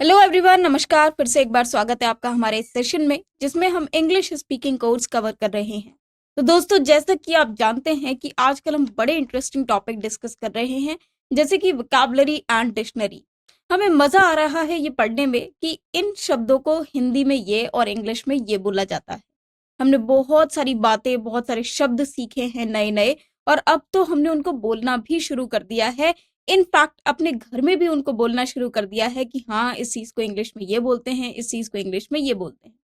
Hello everyone, नमस्कार। फिर से एक बार स्वागत है आपका हमारे इस सेशन में जिसमें हम इंग्लिश स्पीकिंग कोर्स कवर कर रहे हैं। तो दोस्तों, जैसा कि आप जानते हैं कि आजकल हम बड़े इंटरेस्टिंग टॉपिक डिस्कस कर रहे हैं, जैसे कि वोकैबुलरी एंड डिक्शनरी। हमें मजा आ रहा है ये पढ़ने में कि इन शब्दों को हिंदी में ये और इंग्लिश में ये बोला जाता है। हमने बहुत सारी बातें, बहुत सारे शब्द सीखे हैं नए नए, और अब तो हमने उनको बोलना भी शुरू कर दिया है। इनफैक्ट अपने घर में भी उनको बोलना शुरू कर दिया है कि हाँ, इस चीज को इंग्लिश में ये बोलते हैं, इस चीज को इंग्लिश में ये बोलते हैं।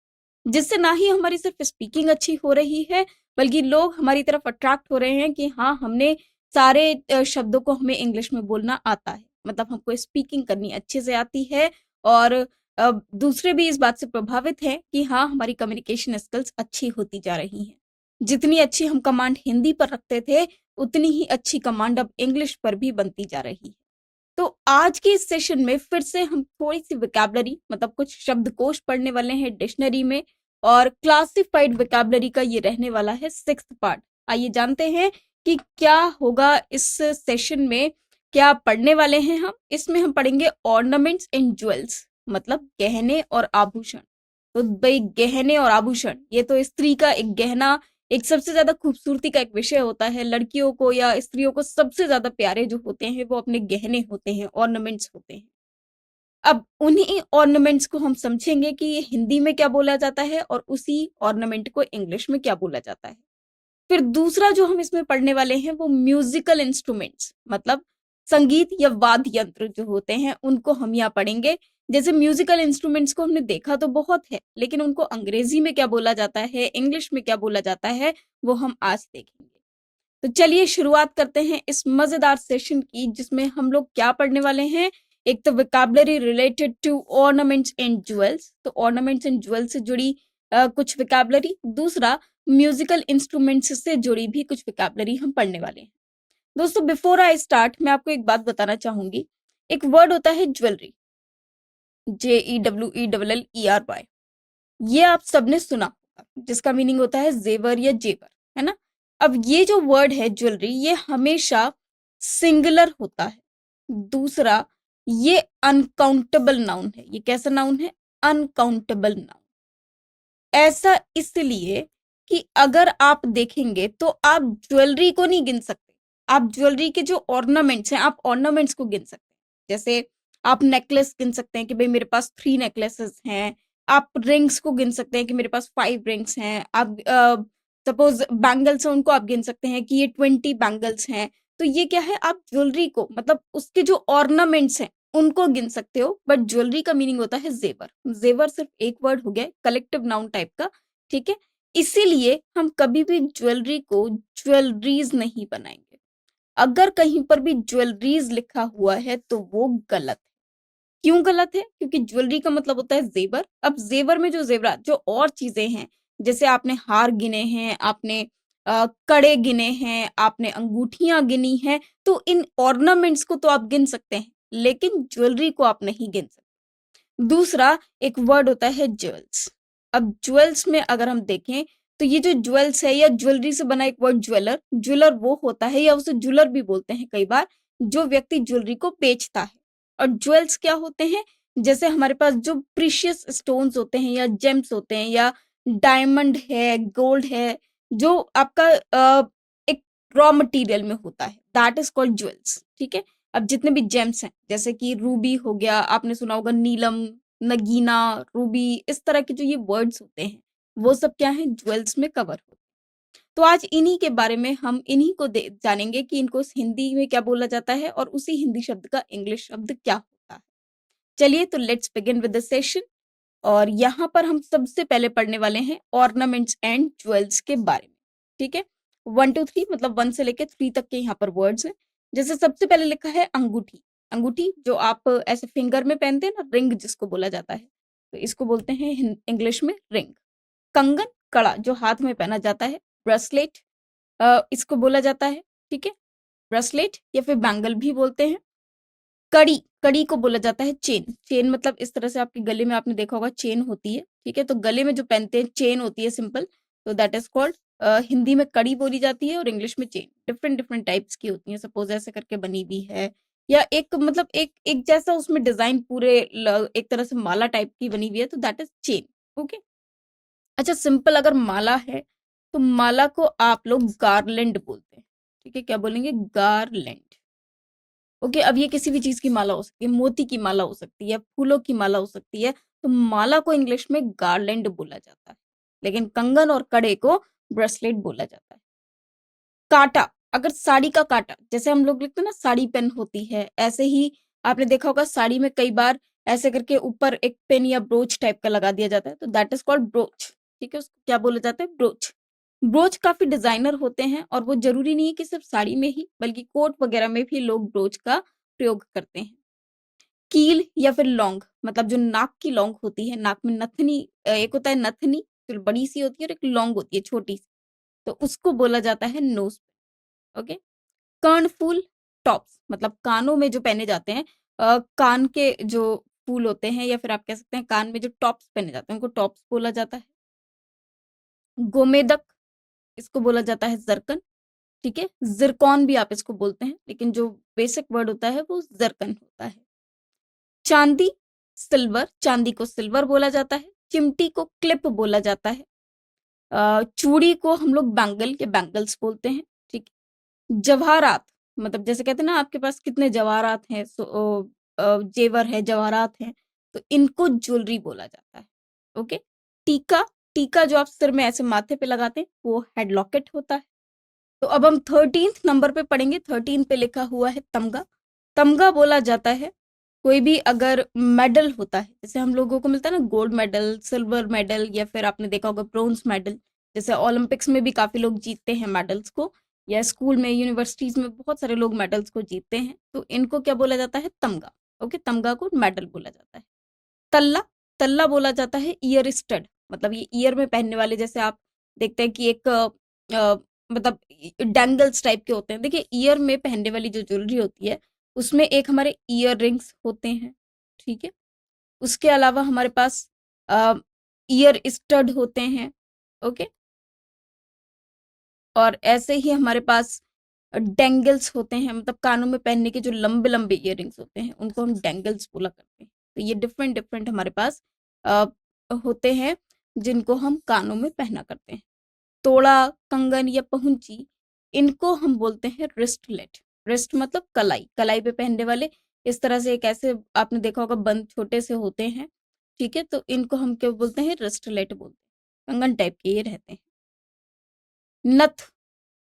जिससे ना ही हमारी सिर्फ स्पीकिंग अच्छी हो रही है, बल्कि लोग हमारी तरफ अट्रैक्ट हो रहे हैं कि हाँ, हमने सारे शब्दों को हमें इंग्लिश में बोलना आता है, मतलब हमको स्पीकिंग करनी अच्छे से आती है। और दूसरे भी इस बात से प्रभावित हैं कि हाँ, हमारी कम्युनिकेशन स्किल्स अच्छी होती जा रही हैं। जितनी अच्छी हम कमांड हिंदी पर रखते थे, उतनी ही अच्छी कमांड अब इंग्लिश पर भी बनती जा रही है। तो आज के इस सेशन में फिर से हम थोड़ी सी वोकैबुलरी, मतलब कुछ शब्दकोश पढ़ने वाले हैं डिक्शनरी में, और क्लासिफाइड वोकैबुलरी का ये रहने वाला है 6th पार्ट। आइए जानते हैं कि क्या होगा इस सेशन में, क्या पढ़ने वाले हैं हम। इसमें हम पढ़ेंगे ऑर्नामेंट्स एंड ज्वेल्स, मतलब गहने और आभूषण। तो भाई, गहने और आभूषण ये तो स्त्री का एक गहना, एक सबसे ज्यादा खूबसूरती का एक विषय होता है। लड़कियों को या स्त्रियों को सबसे ज्यादा प्यारे जो होते हैं वो अपने गहने होते हैं, ऑर्नामेंट्स होते हैं। अब उन्हीं ऑर्नामेंट्स को हम समझेंगे कि ये हिंदी में क्या बोला जाता है और उसी ऑर्नामेंट को इंग्लिश में क्या बोला जाता है। फिर दूसरा जो हम इसमें पढ़ने वाले हैं वो म्यूजिकल इंस्ट्रूमेंट्स, मतलब संगीत या वाद्य यंत्र जो होते हैं उनको हम यहाँ पढ़ेंगे। जैसे म्यूजिकल इंस्ट्रूमेंट्स को हमने देखा तो बहुत है, लेकिन उनको अंग्रेजी में क्या बोला जाता है, इंग्लिश में क्या बोला जाता है, वो हम आज देखेंगे। तो चलिए शुरुआत करते हैं इस मजेदार सेशन की, जिसमें हम लोग क्या पढ़ने वाले हैं। एक तो vocabulary related to ornaments and jewels, तो ऑर्नामेंट्स एंड ज्वेल्स से जुड़ी कुछ वोकैबुलरी। दूसरा, म्यूजिकल इंस्ट्रूमेंट्स से जुड़ी भी कुछ वोकैबुलरी हम पढ़ने वाले हैं। दोस्तों, बिफोर आई स्टार्ट मैं आपको एक बात बताना चाहूंगी। एक वर्ड होता है ज्वेलरी, JEWELLERY। ये आप सबने सुना होगा, जिसका मीनिंग होता है जेवर या जेवर, है ना। अब ये जो वर्ड है ज्वेलरी, ये हमेशा सिंगुलर होता है। दूसरा, ये अनकाउंटेबल नाउन है। ये कैसा नाउन है? Uncountable noun. ऐसा इसलिए कि अगर आप देखेंगे तो आप ज्वेलरी को नहीं गिन सकते। आप ज्वेलरी के जो ऑर्नामेंट्स हैं, आप ऑर्नामेंट्स को गिन सकते हैं। जैसे आप नेकलेस गिन सकते हैं कि भाई मेरे पास 3 नेकलेसेस हैं। आप रिंग्स को गिन सकते हैं कि मेरे पास 5 रिंग्स हैं। आप सपोज बैंगल्स हैं, उनको आप गिन सकते हैं कि ये 20 बैंगल्स हैं। तो ये क्या है, आप ज्वेलरी को, मतलब उसके जो ऑर्नामेंट्स हैं उनको गिन सकते हो। बट ज्वेलरी का मीनिंग होता है जेवर। जेवर सिर्फ एक वर्ड हो गया, कलेक्टिव नाउन टाइप का, ठीक है। इसीलिए हम कभी भी ज्वेलरी को ज्वेलरीज नहीं बनाएंगे। अगर कहीं पर भी ज्वेलरीज लिखा हुआ है तो वो गलत है। क्यों गलत है? क्योंकि ज्वेलरी का मतलब होता है जेवर। अब जेवर में जो जेवरात, जो और चीजें हैं, जैसे आपने हार गिने हैं, आपने कड़े गिने हैं, आपने अंगूठियां गिनी हैं, तो इन ऑर्नामेंट्स को तो आप गिन सकते हैं, लेकिन ज्वेलरी को आप नहीं गिन सकते। दूसरा, एक वर्ड होता है ज्वेल्स। अब ज्वेल्स में अगर हम देखें तो ये जो ज्वेल्स है, या ज्वेलरी से बना एक वर्ड ज्वेलर, ज्वेलर वो होता है, या उसे ज्वेलर भी बोलते हैं कई बार, जो व्यक्ति ज्वेलरी को बेचता है। और ज्वेल्स क्या होते हैं? जैसे हमारे पास जो प्रीशियस स्टोन्स होते हैं, या जेम्स होते हैं, या डायमंड है, गोल्ड है, जो आपका एक रॉ मटेरियल में होता है, दैट इज कॉल्ड ज्वेल्स, ठीक है। अब जितने भी जेम्स हैं, जैसे कि रूबी हो गया, आपने सुना होगा नीलम, नगीना, रूबी, इस तरह के जो ये वर्ड्स होते हैं, वो सब क्या है, ज्वेल्स में कवर होते हैं। तो आज इन्हीं के बारे में हम इन्हीं को जानेंगे कि इनको हिंदी में क्या बोला जाता है और उसी हिंदी शब्द का इंग्लिश शब्द क्या होता है। चलिए, तो let's begin with the session. और यहाँ पर हम सबसे पहले पढ़ने वाले हैं ऑर्नामेंट्स एंड ज्वेल्स के बारे में, ठीक है। 1 to 3, मतलब 1 से लेकर 3 तक के यहाँ पर वर्ड्स हैं। जैसे सबसे पहले लिखा है अंगूठी। अंगूठी जो आप ऐसे फिंगर में पहनते हैं ना, रिंग जिसको बोला जाता है, तो इसको बोलते हैं इंग्लिश में रिंग। कंगन, कड़ा जो हाथ में पहना जाता है। ब्रेसलेट, इसको बोला जाता है, ठीक है, ब्रेसलेट, या फिर बैंगल भी बोलते हैं। कड़ी, कड़ी को बोला जाता है चेन। चेन मतलब इस तरह से आपके गले में, आपने देखा होगा चेन होती है, ठीक है, तो गले में जो पहनते हैं चेन होती है सिंपल, तो दैट इज कॉल्ड, हिंदी में कड़ी बोली जाती है और इंग्लिश में चेन। डिफरेंट डिफरेंट टाइप्स की होती है, सपोज ऐसे करके बनी हुई है, या एक मतलब एक जैसा उसमें डिजाइन पूरे एक तरह से माला टाइप की बनी हुई है, तो दैट इज चेन। ओके। अच्छा, सिंपल अगर माला है तो माला को आप लोग गार्लैंड बोलते हैं। ठीक है, क्या बोलेंगे? गार्लैंड। ओके। अब ये किसी भी चीज की माला हो सकती है, मोती की माला हो सकती है, फूलों की माला हो सकती है, तो माला को इंग्लिश में गार्लैंड बोला जाता है, लेकिन कंगन और कड़े को ब्रेसलेट बोला जाता है। काटा, अगर साड़ी का काटा, जैसे हम लोग लिखते हैं ना साड़ी पेन होती है, ऐसे ही आपने देखा होगा साड़ी में कई बार ऐसे करके ऊपर एक पेन या ब्रोच टाइप का लगा दिया जाता है, तो दैट इज कॉल्ड ब्रोच। ठीक है, उसको क्या बोला जाता है? ब्रोच। ब्रोच काफी डिजाइनर होते हैं, और वो जरूरी नहीं है कि सिर्फ साड़ी में ही, बल्कि कोट वगैरह में भी लोग ब्रोच का प्रयोग करते हैं। कील या फिर लौंग, मतलब जो नाक की लौंग होती है, नाक में नथनी, एक होता है नथनी जो बड़ी सी होती है, और एक लौंग होती है छोटी सी, तो उसको बोला जाता है नोज। ओके। कर्णफूल, टॉप्स, मतलब कानों में जो पहने जाते हैं, कान के जो फूल होते हैं, या फिर आप कह सकते हैं कान में जो टॉप्स पहने जाते हैं, उनको टॉप्स बोला जाता है। गोमेदक, इसको बोला जाता है जरकन। ठीक है, जिरकॉन भी आप इसको बोलते हैं, लेकिन जो बेसिक वर्ड होता है वो जरकन होता है। चांदी, सिल्वर, चांदी को सिल्वर बोला जाता है। चिमटी को क्लिप बोला जाता है। चूड़ी को हम लोग बैंगल या बैंगल्स बोलते हैं। ठीक है। जवाहरात, मतलब जैसे कहते हैं ना आपके पास कितने जवाहरात हैं, जेवर है, जवाहरात हैं, तो इनको ज्वेलरी बोला जाता है। ओके। टीका, टीका जो आप सिर में ऐसे माथे पे लगाते हैं वो हेड लॉकेट होता है। तो अब हम 13th नंबर पे पढ़ेंगे। 13 पे लिखा हुआ है तमगा। तमगा बोला जाता है कोई भी अगर मेडल होता है, जैसे हम लोगों को मिलता है ना गोल्ड मेडल, सिल्वर मेडल, या फिर आपने देखा होगा ब्रोंज मेडल, जैसे ओलंपिक्स में भी काफी लोग जीतते हैं मेडल्स को, या स्कूल में, यूनिवर्सिटीज में बहुत सारे लोग मेडल्स को जीतते हैं, तो इनको क्या बोला जाता है? तमगा। ओके, तमगा को मेडल बोला जाता है। तल्ला, तल्ला बोला जाता है ईयर स्टड, मतलब ये ईयर में पहनने वाले, जैसे आप देखते हैं कि एक मतलब डैंगल्स टाइप के होते हैं। देखिए, ईयर में पहनने वाली जो ज्वेलरी होती है उसमें एक हमारे ईयर रिंग्स होते हैं। ठीक है। उसके अलावा हमारे पास ईयर स्टड होते हैं। ओके। और ऐसे ही हमारे पास डेंगल्स होते हैं, मतलब कानों में पहनने के जो लंबे लंबे इयररिंग्स होते हैं उनको हम डेंगल्स बोला करते हैं। तो ये डिफरेंट डिफरेंट हमारे पास अ, होते हैं जिनको हम कानों में पहना करते हैं। तोड़ा, कंगन या पहुंची, इनको हम बोलते हैं रिस्टलेट। रिस्ट मतलब कलाई, कलाई पे पहनने वाले, इस तरह से एक ऐसे आपने देखा होगा बंद छोटे से होते हैं। ठीक है, तो इनको हम क्या बोलते हैं? रिस्टलेट बोलते हैं। कंगन टाइप के ये रहते हैं। नथ,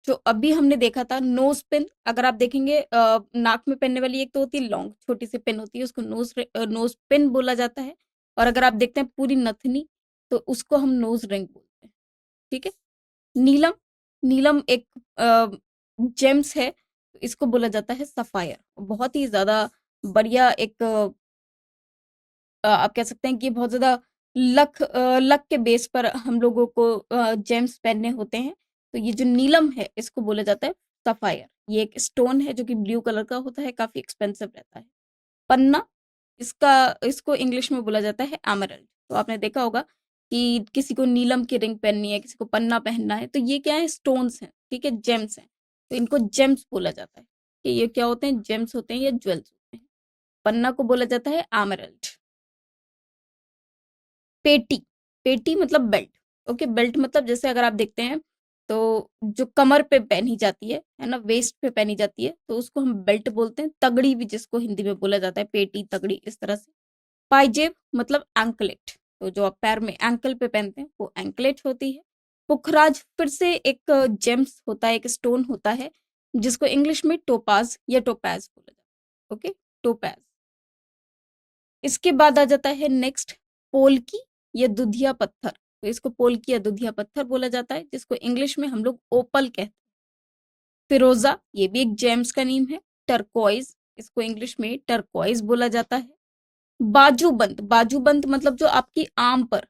जो अभी हमने देखा था, नोज पिन, अगर आप देखेंगे नाक में पहनने वाली एक तो होती है लॉन्ग छोटी सी पिन होती है, उसको नोज पिन बोला जाता है। और अगर आप देखते हैं पूरी नथनी, तो उसको हम नोज रिंग बोलते हैं। ठीक है। नीलम, नीलम एक जेम्स है, तो इसको बोला जाता है सफायर। बहुत ही ज्यादा बढ़िया एक आप कह सकते हैं कि बहुत ज्यादा लक के बेस पर हम लोगों को जेम्स पहनने होते हैं। तो ये जो नीलम है इसको बोला जाता है सफायर। ये एक स्टोन है जो कि ब्लू कलर का होता है, काफी एक्सपेंसिव रहता है। पन्ना, इसका इसको इंग्लिश में बोला जाता है एमरल्ड। तो आपने देखा होगा कि किसी को नीलम की रिंग पहननी है, किसी को पन्ना पहनना है, तो ये क्या है? स्टोन्स हैं। ठीक है, जेम्स हैं, तो इनको जेम्स बोला जाता है। कि ये क्या होते हैं? जेम्स होते हैं या ज्वेल्स होते हैं। पन्ना को बोला जाता है एमरल्ड। पेटी, पेटी मतलब बेल्ट। ओके, बेल्ट मतलब जैसे अगर आप देखते हैं तो जो कमर पे पहनी जाती है ना, वेस्ट पे पहनी जाती है, तो उसको हम बेल्ट बोलते हैं। तगड़ी भी जिसको हिंदी में बोला जाता है, पेटी, तगड़ी, इस तरह से। पाइजेब मतलब एंकलेट, तो जो आप पैर में एंकल पे पहनते हैं वो एंकलेट होती है। पुखराज फिर से एक जेम्स होता है, एक स्टोन होता है, जिसको इंग्लिश में टोपाज या टोपैज बोला जाता है। Okay, topaz. इसके बाद आ जाता है नेक्स्ट पोल्की या दुधिया पत्थर, तो इसको पोल्की या दुधिया पत्थर बोला जाता है, जिसको इंग्लिश में हम लोग ओपल कहते हैं। फिरोजा, ये भी एक जेम्स का नेम है। टर्कोइज, इसको इंग्लिश में टर्कोइज बोला जाता है। बाजूबंद, बाजूबंद मतलब जो आपकी आर्म पर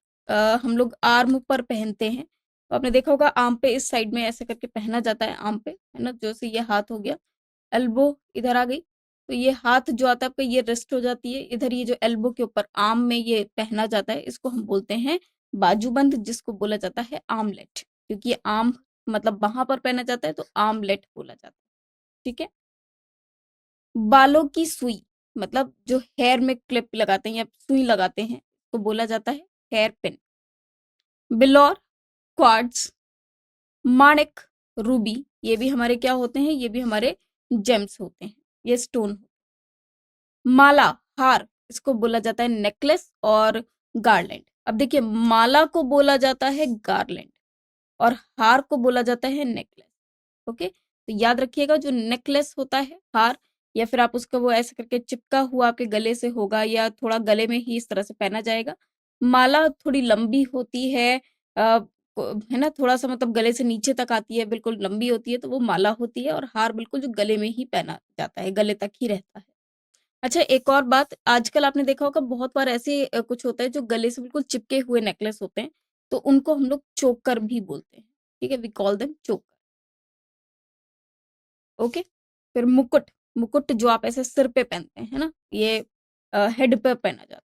हम लोग आर्म पर पहनते हैं, तो आपने देखा होगा आर्म पे इस साइड में ऐसे करके पहना जाता है आर्म पे, है ना, जैसे ये हाथ हो गया, एल्बो इधर आ गई, तो ये हाथ जो आता है आपका ये रेस्ट हो जाती है इधर, ये जो एल्बो के ऊपर आर्म में ये पहना जाता है, इसको हम बोलते हैं बाजूबंद, जिसको बोला जाता है आर्मलेट, क्योंकि ये आर्म मतलब वहां पर पहना जाता है तो आर्मलेट बोला जाता है। ठीक है। बालों की सुई, मतलब जो हेयर में क्लिप लगाते हैं या सुई लगाते हैं, तो बोला जाता है हेयर पिन। बिलौर, क्वार्ट्ज, माणिक, रूबी, ये भी हमारे क्या होते हैं, ये भी हमारे जेम्स होते हैं, ये स्टोन। माला, हार, इसको बोला जाता है नेकलेस और गार्लैंड। अब देखिए, माला को बोला जाता है गार्लैंड और हार को बोला जाता है नेकलेस। ओके, तो याद रखिएगा, जो नेकलेस होता है, हार, या फिर आप उसका वो ऐसे करके चिपका हुआ आपके गले से होगा या थोड़ा गले में ही इस तरह से पहना जाएगा। माला थोड़ी लंबी होती है, है ना, थोड़ा सा मतलब गले से नीचे तक आती है, बिल्कुल लंबी होती है, तो वो माला होती है। और हार बिल्कुल जो गले में ही पहना जाता है, गले तक ही रहता है। अच्छा, एक और बात, आजकल आपने देखा होगा बहुत बार ऐसे कुछ होता है जो गले से बिल्कुल चिपके हुए नेकलेस होते हैं, तो उनको हम लोग चोकर भी बोलते हैं। ठीक है, वी कॉल देम चोकर। ओके, फिर मुकुट, मुकुट जो आप ऐसे सिर पे पहनते हैं, है ना, ये हेड पे पहना जाता है।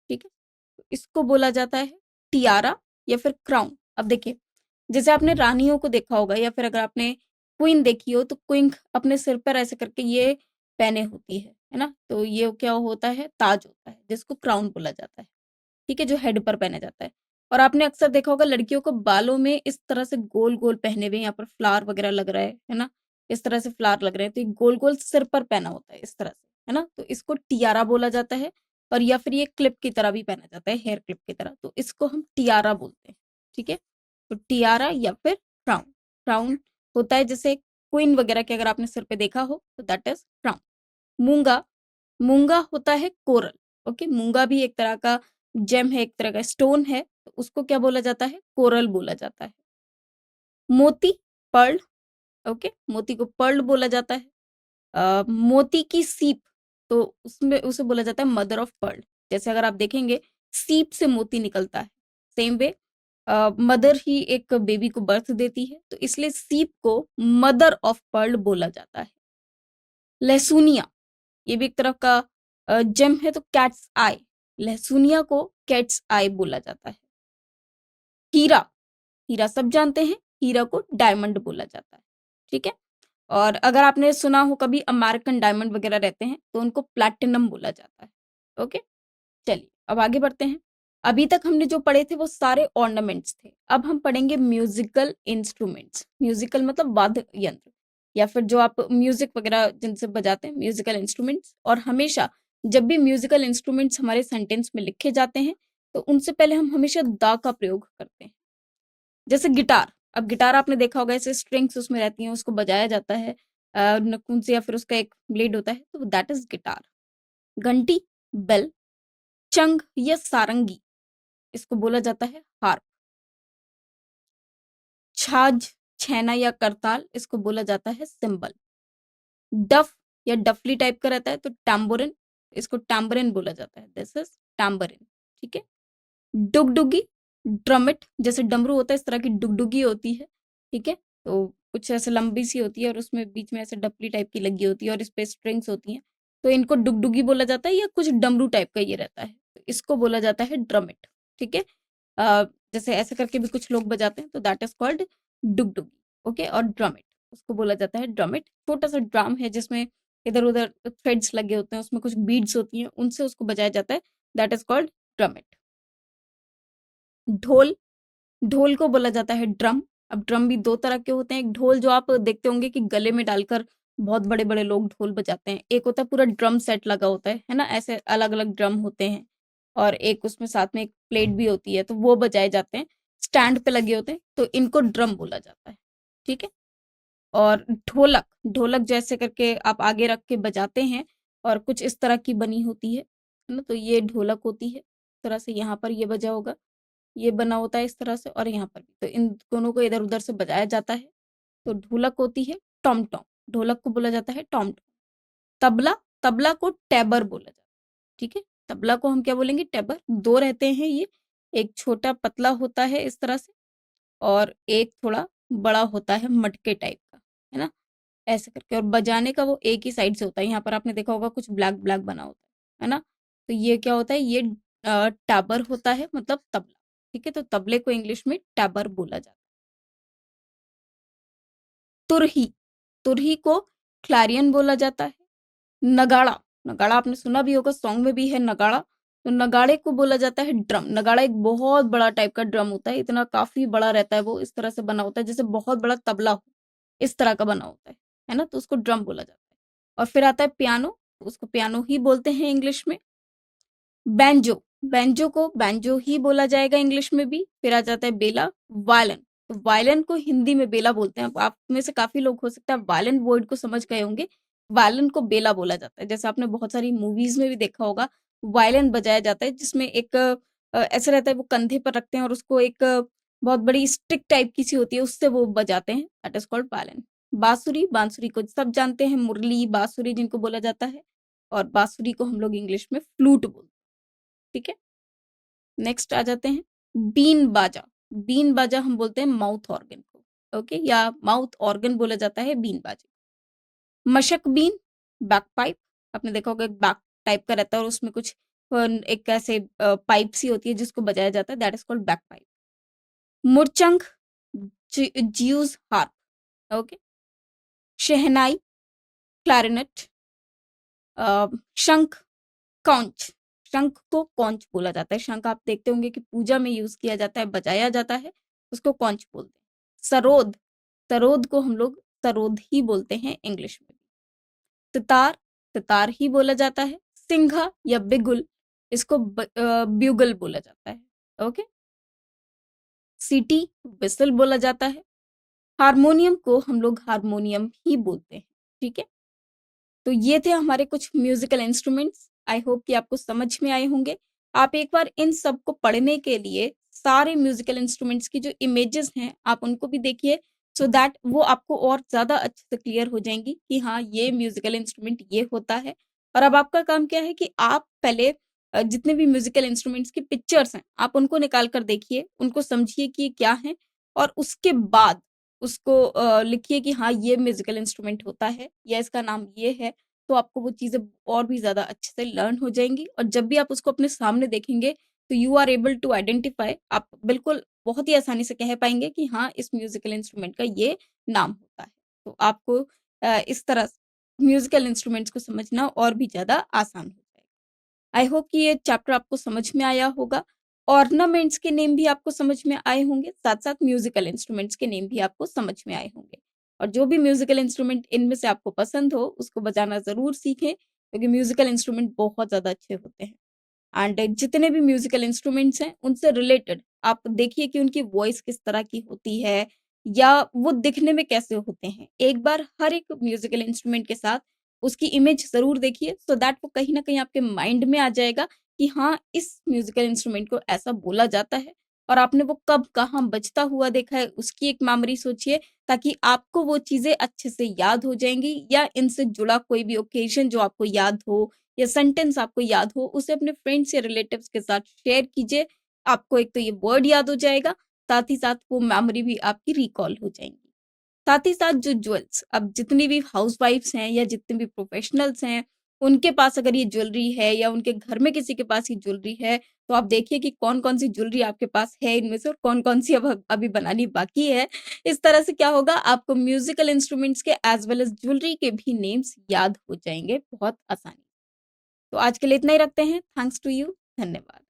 ठीक है, तो इसको बोला जाता है टियारा या फिर क्राउन। अब देखिए, जैसे आपने रानियों को देखा होगा या फिर अगर आपने क्वीन देखी हो, तो क्वीन अपने सिर पर ऐसे करके ये पहने होती है ना, तो ये क्या होता है, ताज होता है, जिसको क्राउन बोला जाता है। ठीक है, जो हेड पर पहना जाता है। और आपने अक्सर देखा होगा लड़कियों को बालों में इस तरह से गोल-गोल पहने हुए, यहाँ पर फ्लावर वगैरह लग रहा है ना? इस तरह से फ्लावर लग रहे हैं, तो ये गोल-गोल सिर पर पहना होता है इस तरह से, है ना? तो इसको टियारा बोला जाता है। और या फिर ये क्लिप की तरह भी पहना जाता है, हेयर क्लिप की तरह, तो इसको हम टियारा बोलते हैं। ठीक है? तो टियारा या फिर क्राउन। क्राउन होता है जैसे क्वीन वगैरह के अगर आपने सिर पे देखा हो, तो दैट इज़ क्राउन। मूँगा, मूँगा होता है कोरल। ओके, मूँगा भी एक तरह का जेम है, एक तरह का स्टोन है, तो उसको क्या बोला जाता है, कोरल बोला जाता है। मोती, पर्ल, ओके, मोती को पर्ल बोला जाता है। मोती की सीप, तो उसमें उसे बोला जाता है मदर ऑफ पर्ल। जैसे अगर आप देखेंगे, सीप से मोती निकलता है, सेम वे मदर ही एक बेबी को बर्थ देती है, तो इसलिए सीप को मदर ऑफ पर्ल बोला जाता है। लहसुनिया, ये भी एक तरह का जेम है, तो कैट्स आई, लहसुनिया को कैट्स आई बोला जाता है। हीरा, हीरा सब जानते हैं, हीरा को डायमंड बोला जाता है। ठीक है, और अगर आपने सुना हो कभी अमेरिकन डायमंड वगैरह रहते हैं, तो उनको प्लैटिनम बोला जाता है। ओके, चलिए अब आगे बढ़ते हैं। अभी तक हमने जो पढ़े थे वो सारे ऑर्नामेंट्स थे। अब हम पढ़ेंगे म्यूजिकल इंस्ट्रूमेंट्स। म्यूजिकल मतलब वाद्य यंत्र, या फिर जो आप म्यूजिक वगैरह जिनसे बजाते हैं, म्यूजिकल इंस्ट्रूमेंट्स। और हमेशा जब भी म्यूजिकल इंस्ट्रूमेंट्स हमारे सेंटेंस में लिखे जाते हैं, तो उनसे पहले हम हमेशा द का प्रयोग करते हैं। जैसे गिटार, अब गिटार आपने देखा होगा, ऐसे स्ट्रिंग्स उसमें रहती हैं, उसको बजाया जाता है नखून से, या फिर उसका एक ब्लेड होता है, तो दैट इज गिटार। घंटी, बेल, चंग या सारंगी, इसको बोला जाता है हार्प। छाछ, छैना या करताल, इसको बोला जाता है सिंबल। डफ या डफली टाइप का रहता है, तो टैम्बोरिन, इसको टैम्बरिन बोला जाता है, दिस इज टैम्बरिन। ठीक है, डुगडुगी, ड्रमिट, जैसे डमरू होता है इस तरह की डुगडुगी होती है। ठीक है, तो कुछ ऐसे लंबी सी होती है और उसमें बीच में ऐसे डपली टाइप की लगी होती है और इस पे स्ट्रिंग्स होती हैं, तो इनको डुगडुगी बोला जाता है, या कुछ डमरू टाइप का ये रहता है, तो इसको बोला जाता है ड्रमिट। ठीक है, जैसे ऐसे करके भी कुछ लोग बजाते हैं, तो दैट इज कॉल्ड डुगडुगी। ओके, और ड्रमिट, उसको बोला जाता है ड्रमिट। छोटा सा ड्रम है जिसमें इधर उधर थ्रेड्स लगे होते हैं, उसमें कुछ बीड्स होती हैं, उनसे उसको बजाया जाता है, दैट इज कॉल्ड ड्रमिट। ढोल, ढोल को बोला जाता है ड्रम। अब ड्रम भी 2 तरह के होते हैं, एक ढोल जो आप देखते होंगे कि गले में डालकर बहुत बड़े-बड़े लोग ढोल बजाते हैं। एक होता है पूरा ड्रम सेट लगा होता है ना? ऐसे अलग-अलग ड्रम होते हैं और एक उसमें साथ में एक प्लेट भी होती है, तो वो बजाए जाते हैं, स्टैंड पे लगे होते हैं, तो इनको ड्रम बोला जाता है। ठीक है? और ढोलक, ढोलक जैसे करके आप आगे रख के बजाते हैं और कुछ इस तरह की बनी होती है ना? तो ये ढोलक होती है। इस तरह से यहाँ पर ये बजा होगा, ये बना होता है इस तरह से और यहाँ पर भी। तो इन दोनों को इधर-उधर से बजाया जाता है। तो ढोलक होती है टॉम-टॉम, ढोलक को बोला जाता है टॉम-टॉम। तबला, तबला को टैबर बोला जाता है। ठीक है? तबला को हम क्या बोलेंगे? टैबर। 2 रहते हैं ये, एक छोटा पतला होता है इस तरह से और एक थोड़ा बड़ा होता है मटके टाइप का, है ना? ऐसे करके और बजाने का वो एक ही साइड से होता है। यहाँ पर आपने देखा होगा कुछ ब्लैक-ब्लैक बना होता है ना? तो ये क्या होता है? ये टैबर होता है मतलब तबला। ठीक है? तो तबले को इंग्लिश में टैबर बोला जाता है। तुरही, तुरही को क्लैरियन बोला जाता है। नगाड़ा, नगाड़ा आपने सुना भी होगा, सॉन्ग में भी है नगाड़ा। तो नगाड़े को बोला जाता है ड्रम। नगाड़ा एक बहुत बड़ा टाइप का ड्रम होता है, इतना काफ़ी बड़ा रहता है वो, इस तरह से बना होता है जैसे बहुत बड़ा तबला हो, इस तरह का बना होता है ना? तो उसको ड्रम बोला जाता है। और फिर आता है पियानो, उसको पियानो ही बोलते हैं इंग्लिश में। बैंजो, बैंजो को बैंजो ही बोला जाएगा इंग्लिश में भी। फिर आ जाता है बेला, वायलिन। तो वायलिन को हिंदी में बेला बोलते हैं। अब आप में से काफ़ी लोग हो सकता है वायलिन वर्ड को समझ गए होंगे। वायलिन को बेला बोला जाता है। जैसे आपने बहुत सारी मूवीज़ में भी देखा होगा, वायलिन बजाया जाता है जिसमें एक ऐसा रहता है वो कंधे पर रखते हैं और उसको एक बहुत बड़ी स्टिक टाइप की सी होती है, उससे वो बजाते हैं, दैट इज़ कॉल्ड वायलिन। बाँसुरी, बाँसुरी को सब जानते हैं, मुरली, बाँसुरी जिनको बोला जाता है, और बाँसुरी को हम लोग इंग्लिश में फ्लूट बोलते हैं, ठीक है? नेक्स्ट आ जाते हैं बीन बाजा। बीन बाजा हम बोलते हैं माउथ ऑर्गन को, ओके, या माउथ ऑर्गन बोला जाता है बीन बाजे। मशक बीन, बैक पाइप, आपने देखा होगा एक बैक टाइप का रहता है और उसमें कुछ एक ऐसे पाइप सी होती है जिसको बजाया जाता है, that is called bagpipe. Morchang, Jew's harp, okay. Shehnai, clarinet, शंख, कॉन्च। शंख को कॉन्च बोला जाता है। शंख आप देखते होंगे कि पूजा में यूज किया जाता है, बजाया जाता है, उसको कॉन्च बोलते हैं। सरोद, सरोद को हम लोग सरोद ही बोलते हैं इंग्लिश में। तितार, तितार ही बोला जाता है। सिंघा या बिगुल, इसको ब्यूगल बोला जाता है, ओके। सीटी, विसल बोला जाता है। हारमोनियम को हम लोग हारमोनियम ही बोलते हैं, ठीक है। तो ये थे हमारे कुछ म्यूजिकल इंस्ट्रूमेंट्स। आई होप कि आपको समझ में आए होंगे। आप एक बार इन सब को पढ़ने के लिए सारे म्यूजिकल इंस्ट्रूमेंट्स की जो इमेजेस हैं आप उनको भी देखिए, सो दैट वो आपको और ज़्यादा अच्छे से क्लियर हो जाएंगी कि हाँ ये म्यूजिकल इंस्ट्रूमेंट ये होता है। और अब आपका काम क्या है कि आप पहले जितने भी म्यूजिकल इंस्ट्रूमेंट्स की पिक्चर्स हैं आप उनको निकाल कर देखिए, उनको समझिए कि ये क्या है, और उसके बाद उसको लिखिए कि हाँ ये म्यूजिकल इंस्ट्रूमेंट होता है या इसका नाम ये है। तो आपको वो चीज़ें और भी ज़्यादा अच्छे से लर्न हो जाएँगी, और जब भी आप उसको अपने सामने देखेंगे तो you are able to identify, आप बिल्कुल बहुत ही आसानी से कह पाएँगे कि हाँ, इस म्यूज़िकल इंस्ट्रूमेंट का ये नाम होता है। तो आपको इस तरह म्यूज़िकल इंस्ट्रूमेंट्स को समझना और भी ज़्यादा आसान हो जाएगा। आई होप कि ये चैप्टर आपको समझ में आया होगा। ऑर्नामेंट्स के नेम भी आपको समझ में आए होंगे, साथ-साथ म्यूज़िकल इंस्ट्रूमेंट्स के नेम भी आपको समझ में आए होंगे। और जो भी म्यूज़िकल इंस्ट्रूमेंट इनमें से आपको पसंद हो, उसको बजाना ज़रूर सीखें, क्योंकि म्यूज़िकल इंस्ट्रूमेंट बहुत ज़्यादा अच्छे होते हैं। एंड जितने भी म्यूज़िकल इंस्ट्रूमेंट्स हैं, उनसे रिलेटेड आप देखिए कि उनकी वॉइस किस तरह की होती है या वो दिखने में कैसे होते हैं। एक बार हर एक म्यूज़िकल इंस्ट्रूमेंट के साथ उसकी इमेज ज़रूर देखिए, सो दैट वो कहीं न कहीं आपके माइंड में आ जाएगा कि हाँ, इस म्यूज़िकल इंस्ट्रूमेंट को ऐसा बोला जाता है, और आपने वो कब, कहाँ बजता हुआ देखा है, उसकी एक मेमोरी सोचिए, ताकि आपको वो चीज़ें अच्छे से याद हो जाएँगी, या इनसे जुड़ा कोई भी ओकेज़न जो आपको याद हो या सेंटेंस आपको याद हो, उसे अपने फ्रेंड्स या रिलेटिव्स के साथ शेयर कीजिए। आपको एक तो ये वर्ड याद हो जाएगा, साथ ही साथ वो मेमोरी भी आपकी रिकॉल हो जाएँगी। साथ ही साथ जो ज्वेल्स, अब जितनी भी हाउसवाइफ्स हैं या जितने भी प्रोफेशनल्स हैं, उनके पास अगर ये ज्वेलरी है या उनके घर में किसी के पास ये ज्वेलरी है, तो आप देखिए कि कौन-कौन सी ज्वेलरी आपके पास है इनमें से और कौन-कौन सी अब अभी बनानी बाकी है। इस तरह से क्या होगा, आपको म्यूज़िकल इंस्ट्रूमेंट्स के एज़ वेल एज़ ज्वेलरी के भी नेम्स याद हो जाएँगे बहुत आसानी। तो आज के लिए इतना ही रखते हैं। Thanks to you. धन्यवाद।